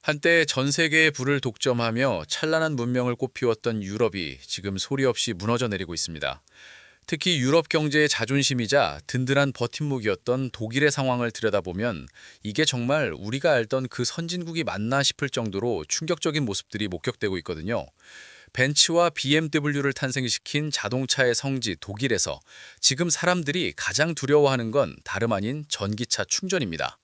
한때 전 세계의 불을 독점하며 찬란한 문명을 꽃피웠던 유럽이 지금 소리 없이 무너져 내리고 있습니다. 특히 유럽 경제의 자존심이자 든든한 버팀목이었던 독일의 상황을 들여다보면 이게 정말 우리가 알던 그 선진국이 맞나 싶을 정도로 충격적인 모습들이 목격되고 있거든요. 벤츠와 BMW를 탄생시킨 자동차의 성지 독일에서 지금 사람들이 가장 두려워하는 건 다름 아닌 전기차 충전입니다.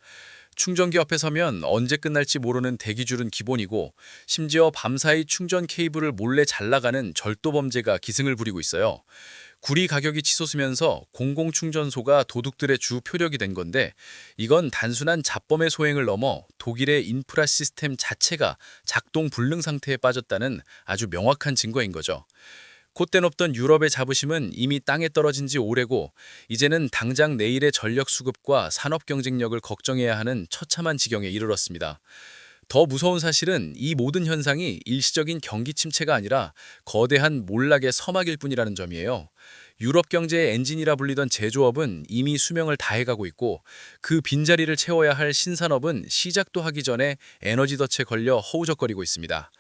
충전기 앞에 서면 언제 끝날지 모르는 대기줄은 기본이고, 심지어 밤사이 충전 케이블을 몰래 잘라가는 절도 범죄가 기승을 부리고 있어요. 구리 가격이 치솟으면서 공공충전소가 도둑들의 주 표력이 된 건데, 이건 단순한 잡범의 소행을 넘어 독일의 인프라 시스템 자체가 작동 불능 상태에 빠졌다는 아주 명확한 증거인 거죠. 콧대 높던 유럽의 자부심은 이미 땅에 떨어진 지 오래고, 이제는 당장 내일의 전력 수급과 산업 경쟁력을 걱정해야 하는 처참한 지경에 이르렀습니다. 더 무서운 사실은 이 모든 현상이 일시적인 경기 침체가 아니라 거대한 몰락의 서막일 뿐이라는 점이에요. 유럽 경제의 엔진이라 불리던 제조업은 이미 수명을 다해가고 있고, 그 빈자리를 채워야 할 신산업은 시작도 하기 전에 에너지 덫에 걸려 허우적거리고 있습니다.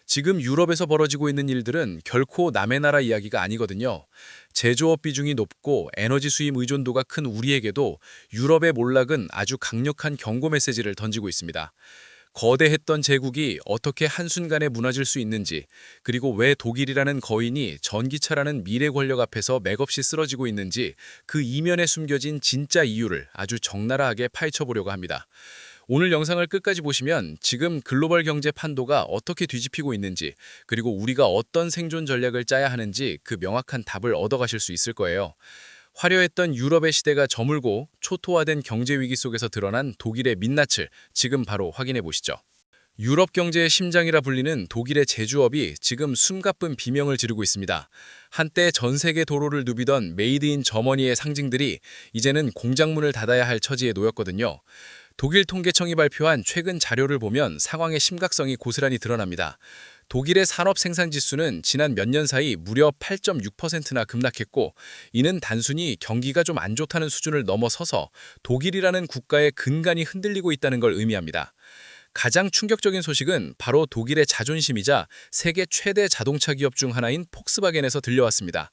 지금 유럽에서 벌어지고 있는 일들은 결코 남의 나라 이야기가 아니거든요. 제조업 비중이 높고 에너지 수입 의존도가 큰 우리에게도 유럽의 몰락은 아주 강력한 경고 메시지를 던지고 있습니다. 거대했던 제국이 어떻게 한순간에 무너질 수 있는지, 그리고 왜 독일이라는 거인이 전기차라는 미래 권력 앞에서 맥없이 쓰러지고 있는지, 그 이면에 숨겨진 진짜 이유를 아주 적나라하게 파헤쳐보려고 합니다. 오늘 영상을 끝까지 보시면 지금 글로벌 경제 판도가 어떻게 뒤집히고 있는지, 그리고 우리가 어떤 생존 전략을 짜야 하는지 그 명확한 답을 얻어가실 수 있을 거예요. 화려했던 유럽의 시대가 저물고 초토화된 경제 위기 속에서 드러난 독일의 민낯을 지금 바로 확인해 보시죠. 유럽 경제의 심장이라 불리는 독일의 제조업이 지금 숨가쁜 비명을 지르고 있습니다. 한때 전 세계 도로를 누비던 메이드 인 저머니의 상징들이 이제는 공장문을 닫아야 할 처지에 놓였거든요. 독일 통계청이 발표한 최근 자료를 보면 상황의 심각성이 고스란히 드러납니다. 독일의 산업 생산 지수는 지난 몇 년 사이 무려 8.6%나 급락했고, 이는 단순히 경기가 좀 안 좋다는 수준을 넘어서서 독일이라는 국가의 근간이 흔들리고 있다는 걸 의미합니다. 가장 충격적인 소식은 바로 독일의 자존심이자 세계 최대 자동차 기업 중 하나인 폭스바겐에서 들려왔습니다.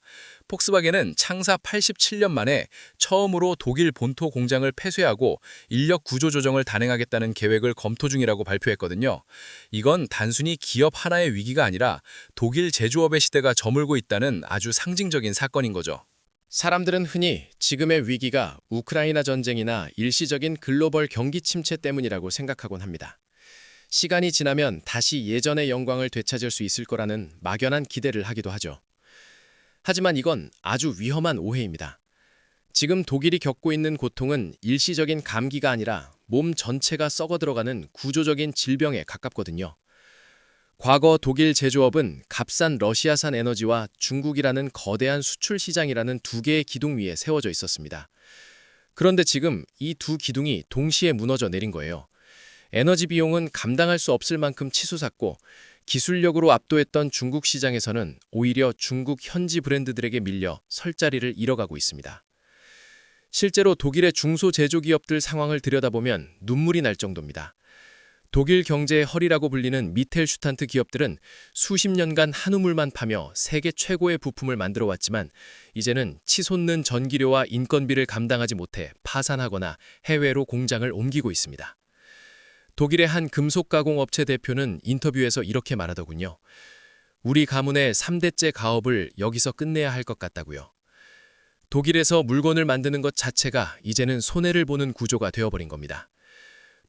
폭스바겐은 창사 87년 만에 처음으로 독일 본토 공장을 폐쇄하고 인력 구조 조정을 단행하겠다는 계획을 검토 중이라고 발표했거든요. 이건 단순히 기업 하나의 위기가 아니라 독일 제조업의 시대가 저물고 있다는 아주 상징적인 사건인 거죠. 사람들은 흔히 지금의 위기가 우크라이나 전쟁이나 일시적인 글로벌 경기 침체 때문이라고 생각하곤 합니다. 시간이 지나면 다시 예전의 영광을 되찾을 수 있을 거라는 막연한 기대를 하기도 하죠. 하지만 이건 아주 위험한 오해입니다. 지금 독일이 겪고 있는 고통은 일시적인 감기가 아니라 몸 전체가 썩어 들어가는 구조적인 질병에 가깝거든요. 과거 독일 제조업은 값싼 러시아산 에너지와 중국이라는 거대한 수출 시장이라는 두 개의 기둥 위에 세워져 있었습니다. 그런데 지금 이 두 기둥이 동시에 무너져 내린 거예요. 에너지 비용은 감당할 수 없을 만큼 치솟았고, 기술력으로 압도했던 중국 시장에서는 오히려 중국 현지 브랜드들에게 밀려 설 자리를 잃어가고 있습니다. 실제로 독일의 중소제조기업들 상황을 들여다보면 눈물이 날 정도입니다. 독일 경제의 허리라고 불리는 미텔슈탄트 기업들은 수십 년간 한우물만 파며 세계 최고의 부품을 만들어 왔지만, 이제는 치솟는 전기료와 인건비를 감당하지 못해 파산하거나 해외로 공장을 옮기고 있습니다. 독일의 한 금속 가공 업체 대표는 인터뷰에서 이렇게 말하더군요. 우리 가문의 3대째 가업을 여기서 끝내야 할 것 같다고요. 독일에서 물건을 만드는 것 자체가 이제는 손해를 보는 구조가 되어버린 겁니다.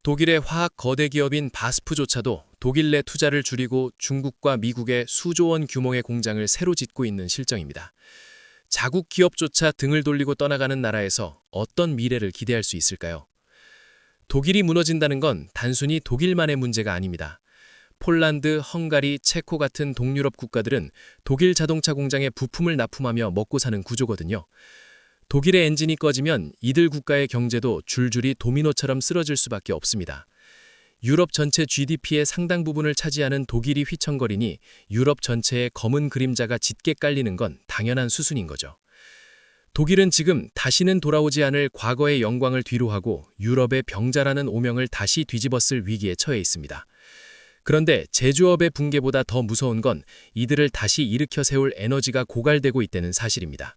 독일의 화학 거대 기업인 바스프조차도 독일 내 투자를 줄이고 중국과 미국의 수조 원 규모의 공장을 새로 짓고 있는 실정입니다. 자국 기업조차 등을 돌리고 떠나가는 나라에서 어떤 미래를 기대할 수 있을까요? 독일이 무너진다는 건 단순히 독일만의 문제가 아닙니다. 폴란드, 헝가리, 체코 같은 동유럽 국가들은 독일 자동차 공장에 부품을 납품하며 먹고 사는 구조거든요. 독일의 엔진이 꺼지면 이들 국가의 경제도 줄줄이 도미노처럼 쓰러질 수밖에 없습니다. 유럽 전체 GDP의 상당 부분을 차지하는 독일이 휘청거리니 유럽 전체에 검은 그림자가 짙게 깔리는 건 당연한 수순인 거죠. 독일은 지금 다시는 돌아오지 않을 과거의 영광을 뒤로하고 유럽의 병자라는 오명을 다시 뒤집었을 위기에 처해 있습니다. 그런데 제조업의 붕괴보다 더 무서운 건 이들을 다시 일으켜 세울 에너지가 고갈되고 있다는 사실입니다.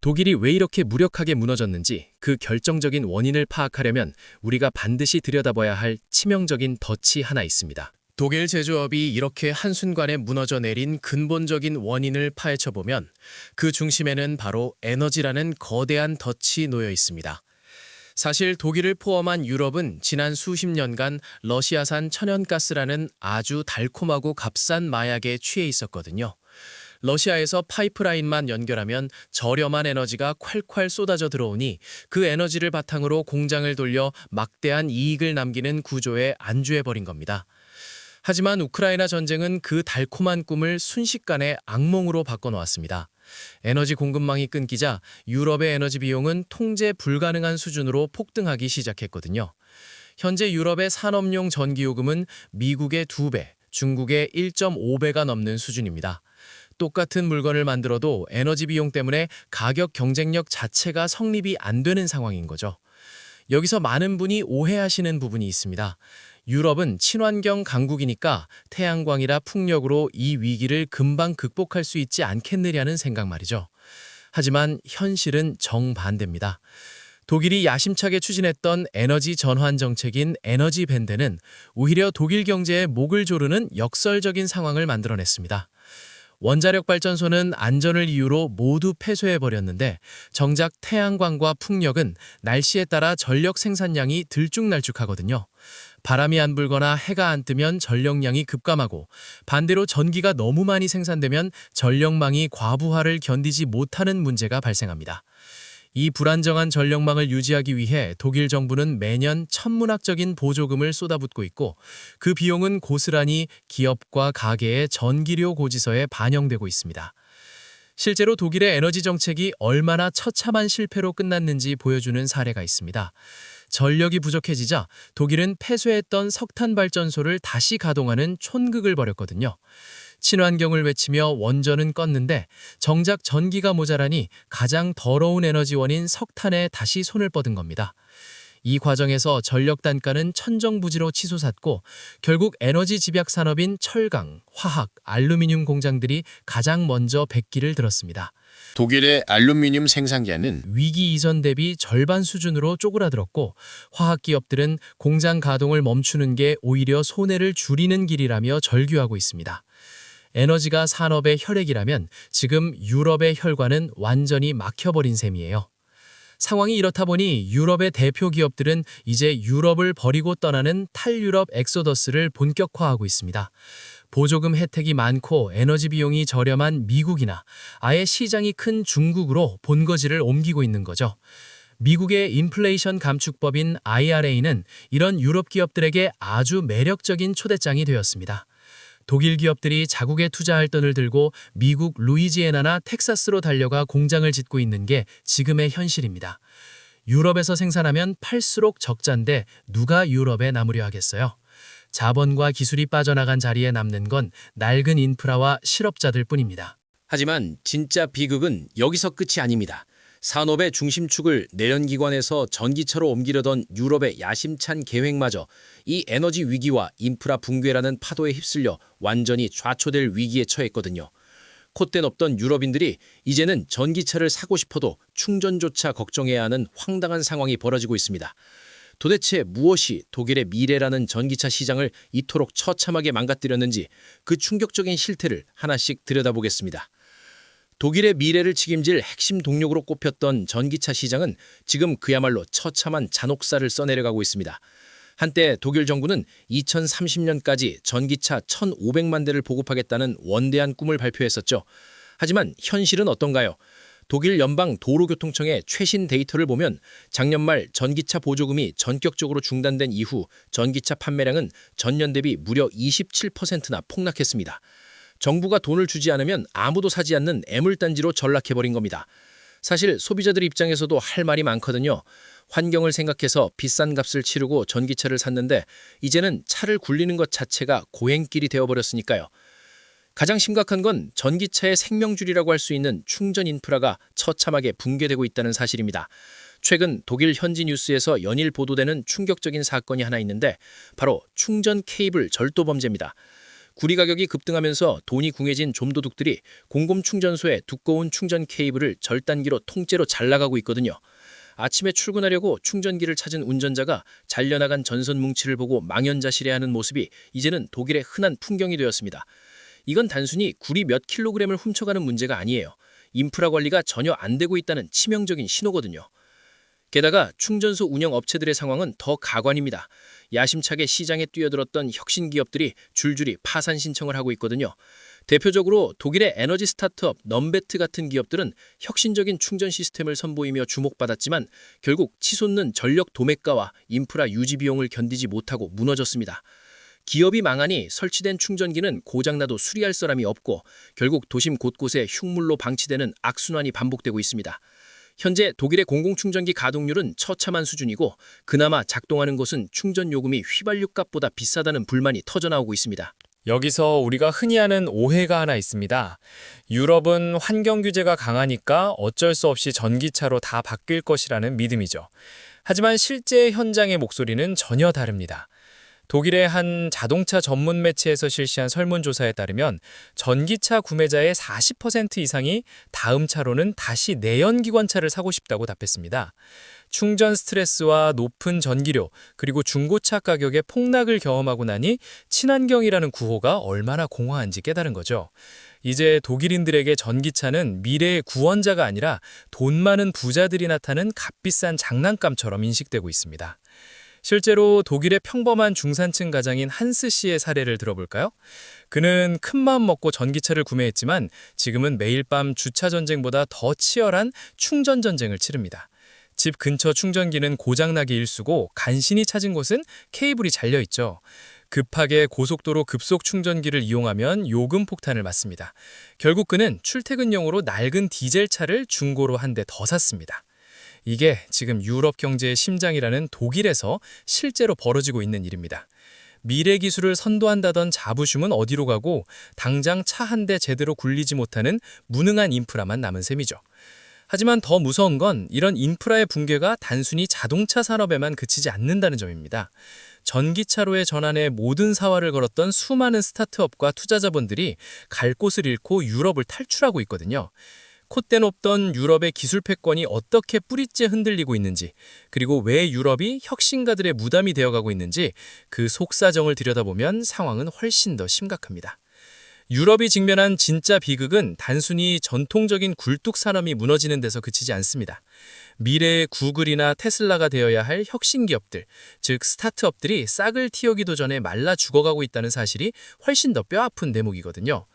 독일이 왜 이렇게 무력하게 무너졌는지 그 결정적인 원인을 파악하려면 우리가 반드시 들여다봐야 할 치명적인 덫이 하나 있습니다. 독일 제조업이 이렇게 한순간에 무너져 내린 근본적인 원인을 파헤쳐보면 그 중심에는 바로 에너지라는 거대한 덫이 놓여 있습니다. 사실 독일을 포함한 유럽은 지난 수십 년간 러시아산 천연가스라는 아주 달콤하고 값싼 마약에 취해 있었거든요. 러시아에서 파이프라인만 연결하면 저렴한 에너지가 콸콸 쏟아져 들어오니 그 에너지를 바탕으로 공장을 돌려 막대한 이익을 남기는 구조에 안주해버린 겁니다. 하지만 우크라이나 전쟁은 그 달콤한 꿈을 순식간에 악몽으로 바꿔놓았습니다. 에너지 공급망이 끊기자 유럽의 에너지 비용은 통제 불가능한 수준으로 폭등하기 시작했거든요. 현재 유럽의 산업용 전기요금은 미국의 2배, 중국의 1.5배가 넘는 수준입니다. 똑같은 물건을 만들어도 에너지 비용 때문에 가격 경쟁력 자체가 성립이 안 되는 상황인 거죠. 여기서 많은 분이 오해하시는 부분이 있습니다. 유럽은 친환경 강국이니까 태양광이라 풍력으로 이 위기를 금방 극복할 수 있지 않겠느냐는 생각 말이죠. 하지만 현실은 정반대입니다. 독일이 야심차게 추진했던 에너지 전환 정책인 에너지 밴드는 오히려 독일 경제에 목을 조르는 역설적인 상황을 만들어냈습니다. 원자력 발전소는 안전을 이유로 모두 폐쇄해버렸는데 정작 태양광과 풍력은 날씨에 따라 전력 생산량이 들쭉날쭉하거든요. 바람이 안 불거나 해가 안 뜨면 전력량이 급감하고 반대로 전기가 너무 많이 생산되면 전력망이 과부하를 견디지 못하는 문제가 발생합니다. 이 불안정한 전력망을 유지하기 위해 독일 정부는 매년 천문학적인 보조금을 쏟아붓고 있고 그 비용은 고스란히 기업과 가계의 전기료 고지서에 반영되고 있습니다. 실제로 독일의 에너지 정책이 얼마나 처참한 실패로 끝났는지 보여주는 사례가 있습니다. 전력이 부족해지자 독일은 폐쇄했던 석탄 발전소를 다시 가동하는 촌극을 벌였거든요. 친환경을 외치며 원전은 껐는데 정작 전기가 모자라니 가장 더러운 에너지원인 석탄에 다시 손을 뻗은 겁니다. 이 과정에서 전력 단가는 천정부지로 치솟았고 결국 에너지 집약 산업인 철강, 화학, 알루미늄 공장들이 가장 먼저 백기를 들었습니다. 독일의 알루미늄 생산량은 위기 이전 대비 절반 수준으로 쪼그라들었고 화학 기업들은 공장 가동을 멈추는 게 오히려 손해를 줄이는 길이라며 절규하고 있습니다. 에너지가 산업의 혈액이라면 지금 유럽의 혈관은 완전히 막혀버린 셈이에요. 상황이 이렇다 보니 유럽의 대표 기업들은 이제 유럽을 버리고 떠나는 탈유럽 엑소더스를 본격화하고 있습니다. 보조금 혜택이 많고 에너지 비용이 저렴한 미국이나 아예 시장이 큰 중국으로 본거지를 옮기고 있는 거죠. 미국의 인플레이션 감축법인 IRA는 이런 유럽 기업들에게 아주 매력적인 초대장이 되었습니다. 독일 기업들이 자국에 투자할 돈을 들고 미국 루이지애나나 텍사스로 달려가 공장을 짓고 있는 게 지금의 현실입니다. 유럽에서 생산하면 팔수록 적자인데 누가 유럽에 남으려 하겠어요? 자본과 기술이 빠져나간 자리에 남는 건 낡은 인프라와 실업자들 뿐입니다. 하지만 진짜 비극은 여기서 끝이 아닙니다. 산업의 중심축을 내연기관에서 전기차로 옮기려던 유럽의 야심찬 계획마저 이 에너지 위기와 인프라 붕괴라는 파도에 휩쓸려 완전히 좌초될 위기에 처했거든요. 콧대 높던 유럽인들이 이제는 전기차를 사고 싶어도 충전조차 걱정해야 하는 황당한 상황이 벌어지고 있습니다. 도대체 무엇이 독일의 미래라는 전기차 시장을 이토록 처참하게 망가뜨렸는지 그 충격적인 실태를 하나씩 들여다보겠습니다. 독일의 미래를 책임질 핵심 동력으로 꼽혔던 전기차 시장은 지금 그야말로 처참한 잔혹사를 써내려가고 있습니다. 한때 독일 정부는 2030년까지 전기차 1,500만 대를 보급하겠다는 원대한 꿈을 발표했었죠. 하지만 현실은 어떤가요? 독일 연방 도로교통청의 최신 데이터를 보면 작년 말 전기차 보조금이 전격적으로 중단된 이후 전기차 판매량은 전년 대비 무려 27%나 폭락했습니다. 정부가 돈을 주지 않으면 아무도 사지 않는 애물단지로 전락해버린 겁니다. 사실 소비자들 입장에서도 할 말이 많거든요. 환경을 생각해서 비싼 값을 치르고 전기차를 샀는데 이제는 차를 굴리는 것 자체가 고행길이 되어버렸으니까요. 가장 심각한 건 전기차의 생명줄이라고 할 수 있는 충전 인프라가 처참하게 붕괴되고 있다는 사실입니다. 최근 독일 현지 뉴스에서 연일 보도되는 충격적인 사건이 하나 있는데 바로 충전 케이블 절도 범죄입니다. 구리 가격이 급등하면서 돈이 궁해진 좀도둑들이 공공 충전소에 두꺼운 충전 케이블을 절단기로 통째로 잘라가고 있거든요. 아침에 출근하려고 충전기를 찾은 운전자가 잘려나간 전선 뭉치를 보고 망연자실해하는 모습이 이제는 독일의 흔한 풍경이 되었습니다. 이건 단순히 구리 몇 킬로그램을 훔쳐가는 문제가 아니에요. 인프라 관리가 전혀 안 되고 있다는 치명적인 신호거든요. 게다가 충전소 운영 업체들의 상황은 더 가관입니다. 야심차게 시장에 뛰어들었던 혁신 기업들이 줄줄이 파산 신청을 하고 있거든요. 대표적으로 독일의 에너지 스타트업 넘베트 같은 기업들은 혁신적인 충전 시스템을 선보이며 주목받았지만 결국 치솟는 전력 도매가와 인프라 유지 비용을 견디지 못하고 무너졌습니다. 기업이 망하니 설치된 충전기는 고장나도 수리할 사람이 없고 결국 도심 곳곳에 흉물로 방치되는 악순환이 반복되고 있습니다. 현재 독일의 공공충전기 가동률은 처참한 수준이고 그나마 작동하는 곳은 충전 요금이 휘발유값보다 비싸다는 불만이 터져나오고 있습니다. 여기서 우리가 흔히 하는 오해가 하나 있습니다. 유럽은 환경 규제가 강하니까 어쩔 수 없이 전기차로 다 바뀔 것이라는 믿음이죠. 하지만 실제 현장의 목소리는 전혀 다릅니다. 독일의 한 자동차 전문 매체에서 실시한 설문조사에 따르면 전기차 구매자의 40% 이상이 다음 차로는 다시 내연기관차를 사고 싶다고 답했습니다. 충전 스트레스와 높은 전기료 그리고 중고차 가격의 폭락을 경험하고 나니 친환경이라는 구호가 얼마나 공허한지 깨달은 거죠. 이제 독일인들에게 전기차는 미래의 구원자가 아니라 돈 많은 부자들이나 타는 값비싼 장난감처럼 인식되고 있습니다. 실제로 독일의 평범한 중산층 가장인 한스 씨의 사례를 들어볼까요? 그는 큰 마음 먹고 전기차를 구매했지만 지금은 매일 밤 주차 전쟁보다 더 치열한 충전 전쟁을 치릅니다. 집 근처 충전기는 고장나기 일쑤고 간신히 찾은 곳은 케이블이 잘려있죠. 급하게 고속도로 급속 충전기를 이용하면 요금 폭탄을 맞습니다. 결국 그는 출퇴근용으로 낡은 디젤차를 중고로 한 대 더 샀습니다. 이게 지금 유럽 경제의 심장이라는 독일에서 실제로 벌어지고 있는 일입니다. 미래 기술을 선도한다던 자부심은 어디로 가고 당장 차 한 대 제대로 굴리지 못하는 무능한 인프라만 남은 셈이죠. 하지만 더 무서운 건 이런 인프라의 붕괴가 단순히 자동차 산업에만 그치지 않는다는 점입니다. 전기차로의 전환에 모든 사활을 걸었던 수많은 스타트업과 투자자본들이 갈 곳을 잃고 유럽을 탈출하고 있거든요. 콧대 높던 유럽의 기술 패권이 어떻게 뿌리째 흔들리고 있는지, 그리고 왜 유럽이 혁신가들의 무담이 되어가고 있는지 그 속사정을 들여다보면 상황은 훨씬 더 심각합니다. 유럽이 직면한 진짜 비극은 단순히 전통적인 굴뚝 산업이 무너지는 데서 그치지 않습니다. 미래의 구글이나 테슬라가 되어야 할 혁신 기업들, 즉 스타트업들이 싹을 틔우기도 전에 말라 죽어가고 있다는 사실이 훨씬 더 뼈아픈 대목이거든요.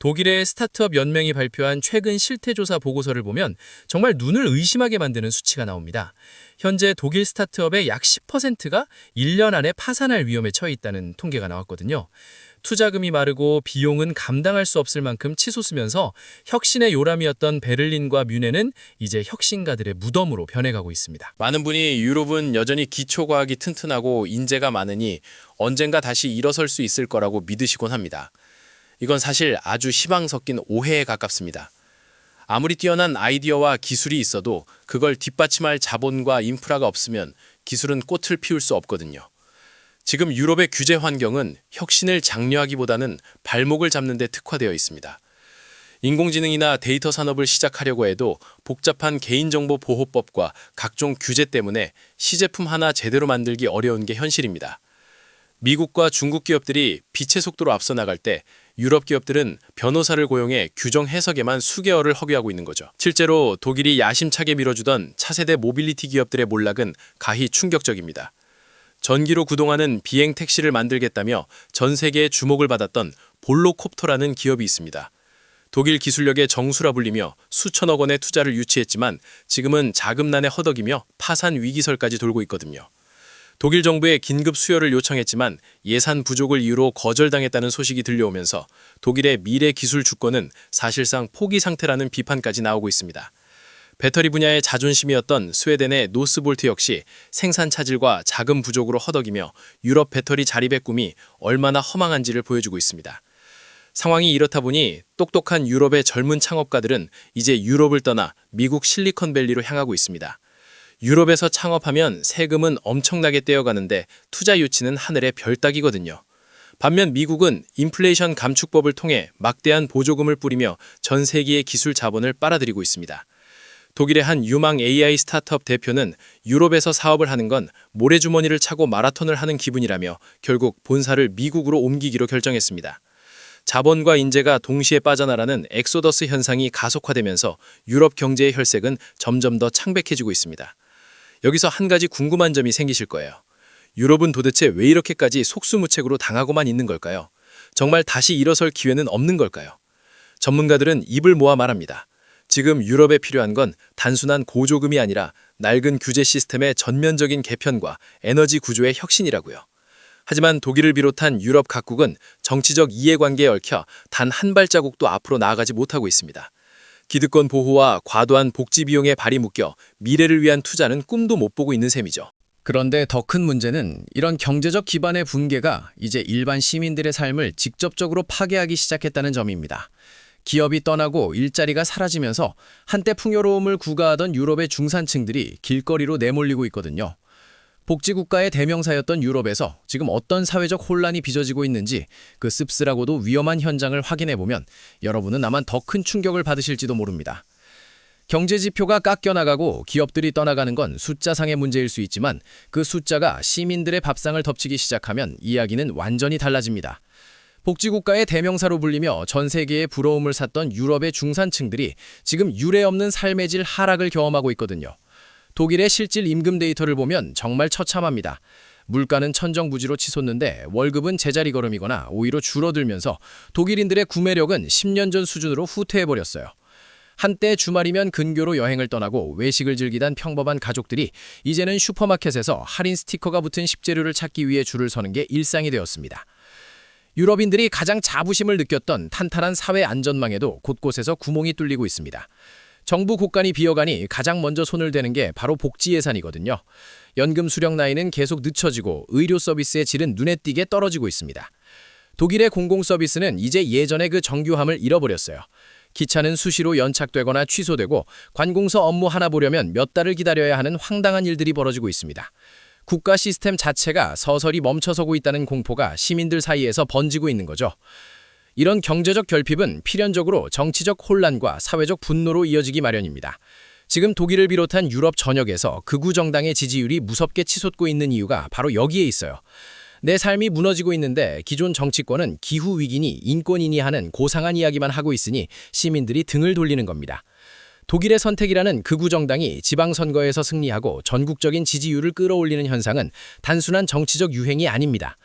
독일의 스타트업 연맹이 발표한 최근 실태조사 보고서를 보면 정말 눈을 의심하게 만드는 수치가 나옵니다. 현재 독일 스타트업의 약 10%가 1년 안에 파산할 위험에 처해 있다는 통계가 나왔거든요. 투자금이 마르고 비용은 감당할 수 없을 만큼 치솟으면서 혁신의 요람이었던 베를린과 뮌헨은 이제 혁신가들의 무덤으로 변해가고 있습니다. 많은 분이 유럽은 여전히 기초과학이 튼튼하고 인재가 많으니 언젠가 다시 일어설 수 있을 거라고 믿으시곤 합니다. 이건 사실 아주 희망 섞인 오해에 가깝습니다. 아무리 뛰어난 아이디어와 기술이 있어도 그걸 뒷받침할 자본과 인프라가 없으면 기술은 꽃을 피울 수 없거든요. 지금 유럽의 규제 환경은 혁신을 장려하기보다는 발목을 잡는 데 특화되어 있습니다. 인공지능이나 데이터 산업을 시작하려고 해도 복잡한 개인정보 보호법과 각종 규제 때문에 시제품 하나 제대로 만들기 어려운 게 현실입니다. 미국과 중국 기업들이 빛의 속도로 앞서 나갈 때 유럽 기업들은 변호사를 고용해 규정 해석에만 수개월을 허비하고 있는 거죠. 실제로 독일이 야심차게 밀어주던 차세대 모빌리티 기업들의 몰락은 가히 충격적입니다. 전기로 구동하는 비행 택시를 만들겠다며 전 세계의 주목을 받았던 볼로콥터라는 기업이 있습니다. 독일 기술력의 정수라 불리며 수천억 원의 투자를 유치했지만 지금은 자금난에 허덕이며 파산 위기설까지 돌고 있거든요. 독일 정부에 긴급 수혈을 요청했지만 예산 부족을 이유로 거절당했다는 소식이 들려오면서 독일의 미래 기술 주권은 사실상 포기 상태라는 비판까지 나오고 있습니다. 배터리 분야의 자존심이었던 스웨덴의 노스볼트 역시 생산 차질과 자금 부족으로 허덕이며 유럽 배터리 자립의 꿈이 얼마나 허망한지를 보여주고 있습니다. 상황이 이렇다 보니 똑똑한 유럽의 젊은 창업가들은 이제 유럽을 떠나 미국 실리콘밸리로 향하고 있습니다. 유럽에서 창업하면 세금은 엄청나게 떼어가는데 투자 유치는 하늘의 별 따기거든요. 반면 미국은 인플레이션 감축법을 통해 막대한 보조금을 뿌리며 전 세계의 기술 자본을 빨아들이고 있습니다. 독일의 한 유망 AI 스타트업 대표는 유럽에서 사업을 하는 건 모래주머니를 차고 마라톤을 하는 기분이라며 결국 본사를 미국으로 옮기기로 결정했습니다. 자본과 인재가 동시에 빠져나가는 엑소더스 현상이 가속화되면서 유럽 경제의 혈색은 점점 더 창백해지고 있습니다. 여기서 한 가지 궁금한 점이 생기실 거예요. 유럽은 도대체 왜 이렇게까지 속수무책으로 당하고만 있는 걸까요? 정말 다시 일어설 기회는 없는 걸까요? 전문가들은 입을 모아 말합니다. 지금 유럽에 필요한 건 단순한 고조금이 아니라 낡은 규제 시스템의 전면적인 개편과 에너지 구조의 혁신이라고요. 하지만 독일을 비롯한 유럽 각국은 정치적 이해관계에 얽혀 단 한 발자국도 앞으로 나아가지 못하고 있습니다. 기득권 보호와 과도한 복지 비용에 발이 묶여 미래를 위한 투자는 꿈도 못 보고 있는 셈이죠. 그런데 더 큰 문제는 이런 경제적 기반의 붕괴가 이제 일반 시민들의 삶을 직접적으로 파괴하기 시작했다는 점입니다. 기업이 떠나고 일자리가 사라지면서 한때 풍요로움을 구가하던 유럽의 중산층들이 길거리로 내몰리고 있거든요. 복지국가의 대명사였던 유럽에서 지금 어떤 사회적 혼란이 빚어지고 있는지 그 씁쓸하고도 위험한 현장을 확인해보면 여러분은 아마 더 큰 충격을 받으실지도 모릅니다. 경제 지표가 깎여나가고 기업들이 떠나가는 건 숫자상의 문제일 수 있지만 그 숫자가 시민들의 밥상을 덮치기 시작하면 이야기는 완전히 달라집니다. 복지국가의 대명사로 불리며 전 세계의 부러움을 샀던 유럽의 중산층들이 지금 유례없는 삶의 질 하락을 경험하고 있거든요. 독일의 실질 임금 데이터를 보면 정말 처참합니다. 물가는 천정부지로 치솟는데 월급은 제자리 걸음이거나 오히려 줄어들면서 독일인들의 구매력은 10년 전 수준으로 후퇴해버렸어요. 한때 주말이면 근교로 여행을 떠나고 외식을 즐기던 평범한 가족들이 이제는 슈퍼마켓에서 할인 스티커가 붙은 식재료를 찾기 위해 줄을 서는 게 일상이 되었습니다. 유럽인들이 가장 자부심을 느꼈던 탄탄한 사회 안전망에도 곳곳에서 구멍이 뚫리고 있습니다. 정부 곳간이 비어가니 가장 먼저 손을 대는 게 바로 복지 예산이거든요. 연금 수령 나이는 계속 늦춰지고 의료 서비스의 질은 눈에 띄게 떨어지고 있습니다. 독일의 공공 서비스는 이제 예전의 그 정교함을 잃어버렸어요. 기차는 수시로 연착되거나 취소되고 관공서 업무 하나 보려면 몇 달을 기다려야 하는 황당한 일들이 벌어지고 있습니다. 국가 시스템 자체가 서서히 멈춰서고 있다는 공포가 시민들 사이에서 번지고 있는 거죠. 이런 경제적 결핍은 필연적으로 정치적 혼란과 사회적 분노로 이어지기 마련입니다. 지금 독일을 비롯한 유럽 전역에서 극우 정당의 지지율이 무섭게 치솟고 있는 이유가 바로 여기에 있어요. 내 삶이 무너지고 있는데 기존 정치권은 기후위기니 인권이니 하는 고상한 이야기만 하고 있으니 시민들이 등을 돌리는 겁니다. 독일의 선택이라는 극우 정당이 지방선거에서 승리하고 전국적인 지지율을 끌어올리는 현상은 단순한 정치적 유행이 아닙니다.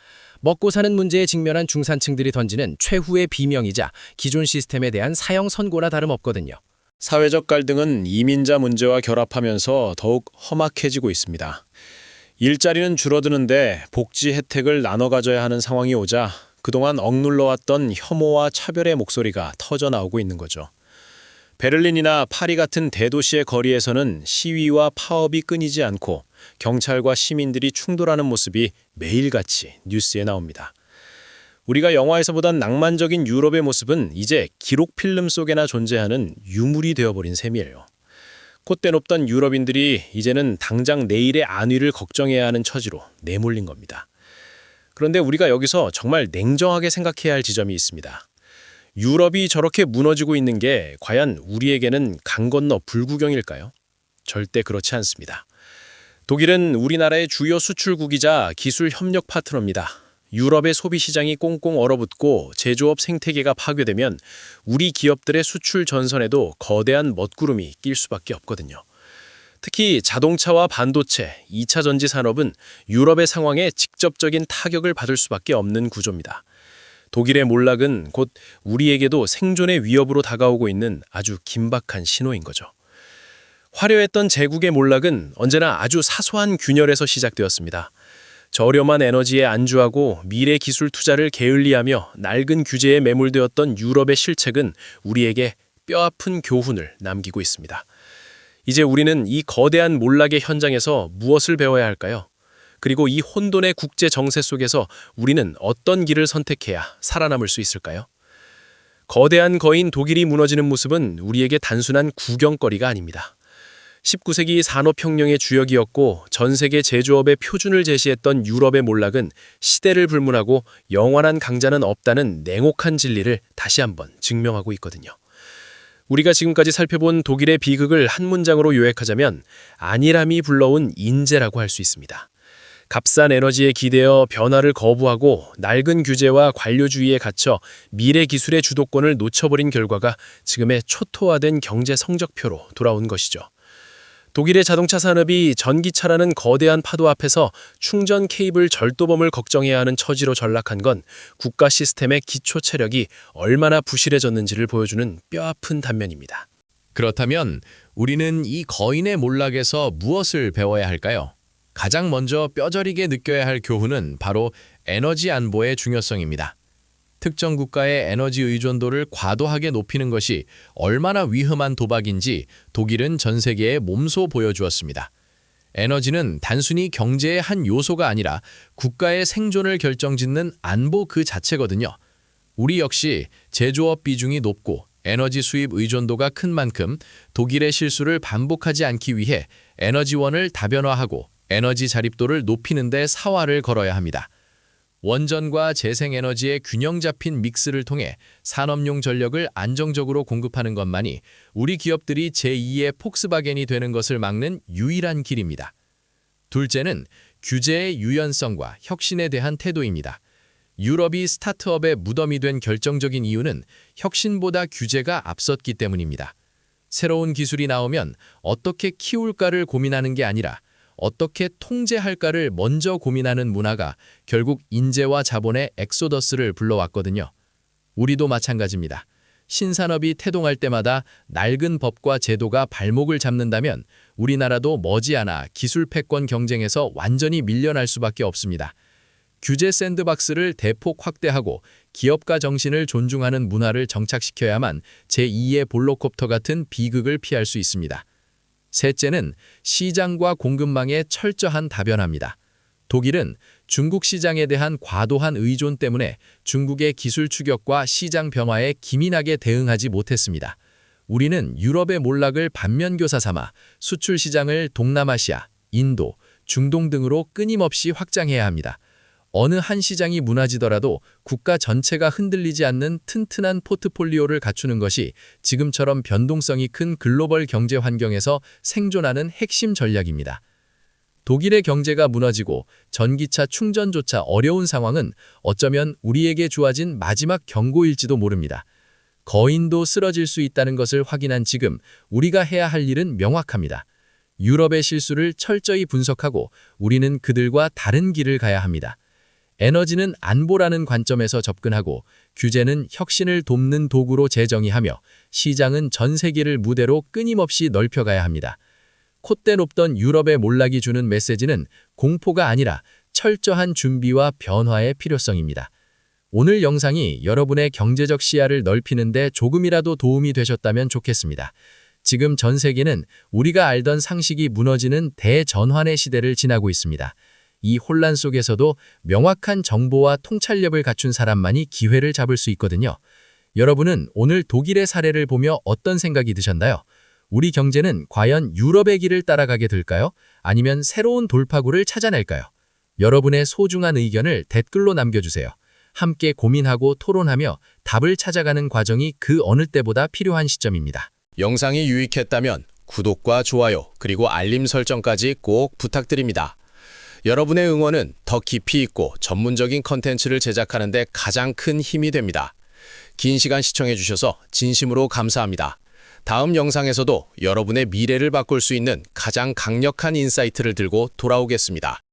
먹고 사는 문제에 직면한 중산층들이 던지는 최후의 비명이자 기존 시스템에 대한 사형 선고나 다름없거든요. 사회적 갈등은 이민자 문제와 결합하면서 더욱 험악해지고 있습니다. 일자리는 줄어드는데 복지 혜택을 나눠 가져야 하는 상황이 오자 그동안 억눌러왔던 혐오와 차별의 목소리가 터져나오고 있는 거죠. 베를린이나 파리 같은 대도시의 거리에서는 시위와 파업이 끊이지 않고 경찰과 시민들이 충돌하는 모습이 매일같이 뉴스에 나옵니다. 우리가 영화에서 보던 낭만적인 유럽의 모습은 이제 기록 필름 속에나 존재하는 유물이 되어버린 셈이에요. 콧대 높던 유럽인들이 이제는 당장 내일의 안위를 걱정해야 하는 처지로 내몰린 겁니다. 그런데 우리가 여기서 정말 냉정하게 생각해야 할 지점이 있습니다. 유럽이 저렇게 무너지고 있는 게 과연 우리에게는 강 건너 불구경일까요? 절대 그렇지 않습니다. 독일은 우리나라의 주요 수출국이자 기술 협력 파트너입니다. 유럽의 소비시장이 꽁꽁 얼어붙고 제조업 생태계가 파괴되면 우리 기업들의 수출 전선에도 거대한 먹구름이 낄 수밖에 없거든요. 특히 자동차와 반도체, 2차 전지 산업은 유럽의 상황에 직접적인 타격을 받을 수밖에 없는 구조입니다. 독일의 몰락은 곧 우리에게도 생존의 위협으로 다가오고 있는 아주 긴박한 신호인 거죠. 화려했던 제국의 몰락은 언제나 아주 사소한 균열에서 시작되었습니다. 저렴한 에너지에 안주하고 미래 기술 투자를 게을리하며 낡은 규제에 매몰되었던 유럽의 실책은 우리에게 뼈아픈 교훈을 남기고 있습니다. 이제 우리는 이 거대한 몰락의 현장에서 무엇을 배워야 할까요? 그리고 이 혼돈의 국제 정세 속에서 우리는 어떤 길을 선택해야 살아남을 수 있을까요? 거대한 거인 독일이 무너지는 모습은 우리에게 단순한 구경거리가 아닙니다. 19세기 산업혁명의 주역이었고 전 세계 제조업의 표준을 제시했던 유럽의 몰락은 시대를 불문하고 영원한 강자는 없다는 냉혹한 진리를 다시 한번 증명하고 있거든요. 우리가 지금까지 살펴본 독일의 비극을 한 문장으로 요약하자면 안일함이 불러온 인재라고 할 수 있습니다. 값싼 에너지에 기대어 변화를 거부하고 낡은 규제와 관료주의에 갇혀 미래 기술의 주도권을 놓쳐버린 결과가 지금의 초토화된 경제 성적표로 돌아온 것이죠. 독일의 자동차 산업이 전기차라는 거대한 파도 앞에서 충전 케이블 절도범을 걱정해야 하는 처지로 전락한 건 국가 시스템의 기초 체력이 얼마나 부실해졌는지를 보여주는 뼈아픈 단면입니다. 그렇다면 우리는 이 거인의 몰락에서 무엇을 배워야 할까요? 가장 먼저 뼈저리게 느껴야 할 교훈은 바로 에너지 안보의 중요성입니다. 특정 국가의 에너지 의존도를 과도하게 높이는 것이 얼마나 위험한 도박인지 독일은 전 세계에 몸소 보여주었습니다. 에너지는 단순히 경제의 한 요소가 아니라 국가의 생존을 결정짓는 안보 그 자체거든요. 우리 역시 제조업 비중이 높고 에너지 수입 의존도가 큰 만큼 독일의 실수를 반복하지 않기 위해 에너지원을 다변화하고 에너지 자립도를 높이는 데 사활을 걸어야 합니다. 원전과 재생에너지의 균형 잡힌 믹스를 통해 산업용 전력을 안정적으로 공급하는 것만이 우리 기업들이 제2의 폭스바겐이 되는 것을 막는 유일한 길입니다. 둘째는 규제의 유연성과 혁신에 대한 태도입니다. 유럽이 스타트업의 무덤이 된 결정적인 이유는 혁신보다 규제가 앞섰기 때문입니다. 새로운 기술이 나오면 어떻게 키울까를 고민하는 게 아니라 어떻게 통제할까를 먼저 고민하는 문화가 결국 인재와 자본의 엑소더스를 불러왔거든요. 우리도 마찬가지입니다. 신산업이 태동할 때마다 낡은 법과 제도가 발목을 잡는다면 우리나라도 머지않아 기술 패권 경쟁에서 완전히 밀려날 수밖에 없습니다. 규제 샌드박스를 대폭 확대하고 기업가 정신을 존중하는 문화를 정착시켜야만 제2의 볼로콥터 같은 비극을 피할 수 있습니다. 셋째는 시장과 공급망의 철저한 다변화입니다. 독일은 중국 시장에 대한 과도한 의존 때문에 중국의 기술 추격과 시장 변화에 기민하게 대응하지 못했습니다. 우리는 유럽의 몰락을 반면교사 삼아 수출 시장을 동남아시아, 인도, 중동 등으로 끊임없이 확장해야 합니다. 어느 한 시장이 무너지더라도 국가 전체가 흔들리지 않는 튼튼한 포트폴리오를 갖추는 것이 지금처럼 변동성이 큰 글로벌 경제 환경에서 생존하는 핵심 전략입니다. 독일의 경제가 무너지고 전기차 충전조차 어려운 상황은 어쩌면 우리에게 주어진 마지막 경고일지도 모릅니다. 거인도 쓰러질 수 있다는 것을 확인한 지금 우리가 해야 할 일은 명확합니다. 유럽의 실수를 철저히 분석하고 우리는 그들과 다른 길을 가야 합니다. 에너지는 안보라는 관점에서 접근하고 규제는 혁신을 돕는 도구로 재정의하며 시장은 전 세계를 무대로 끊임없이 넓혀가야 합니다. 콧대 높던 유럽의 몰락이 주는 메시지는 공포가 아니라 철저한 준비와 변화의 필요성입니다. 오늘 영상이 여러분의 경제적 시야를 넓히는 데 조금이라도 도움이 되셨다면 좋겠습니다. 지금 전 세계는 우리가 알던 상식이 무너지는 대전환의 시대를 지나고 있습니다. 이 혼란 속에서도 명확한 정보와 통찰력을 갖춘 사람만이 기회를 잡을 수 있거든요. 여러분은 오늘 독일의 사례를 보며 어떤 생각이 드셨나요? 우리 경제는 과연 유럽의 길을 따라가게 될까요? 아니면 새로운 돌파구를 찾아낼까요? 여러분의 소중한 의견을 댓글로 남겨주세요. 함께 고민하고 토론하며 답을 찾아가는 과정이 그 어느 때보다 필요한 시점입니다. 영상이 유익했다면 구독과 좋아요 그리고 알림 설정까지 꼭 부탁드립니다. 여러분의 응원은 더 깊이 있고 전문적인 컨텐츠를 제작하는 데 가장 큰 힘이 됩니다. 긴 시간 시청해 주셔서 진심으로 감사합니다. 다음 영상에서도 여러분의 미래를 바꿀 수 있는 가장 강력한 인사이트를 들고 돌아오겠습니다.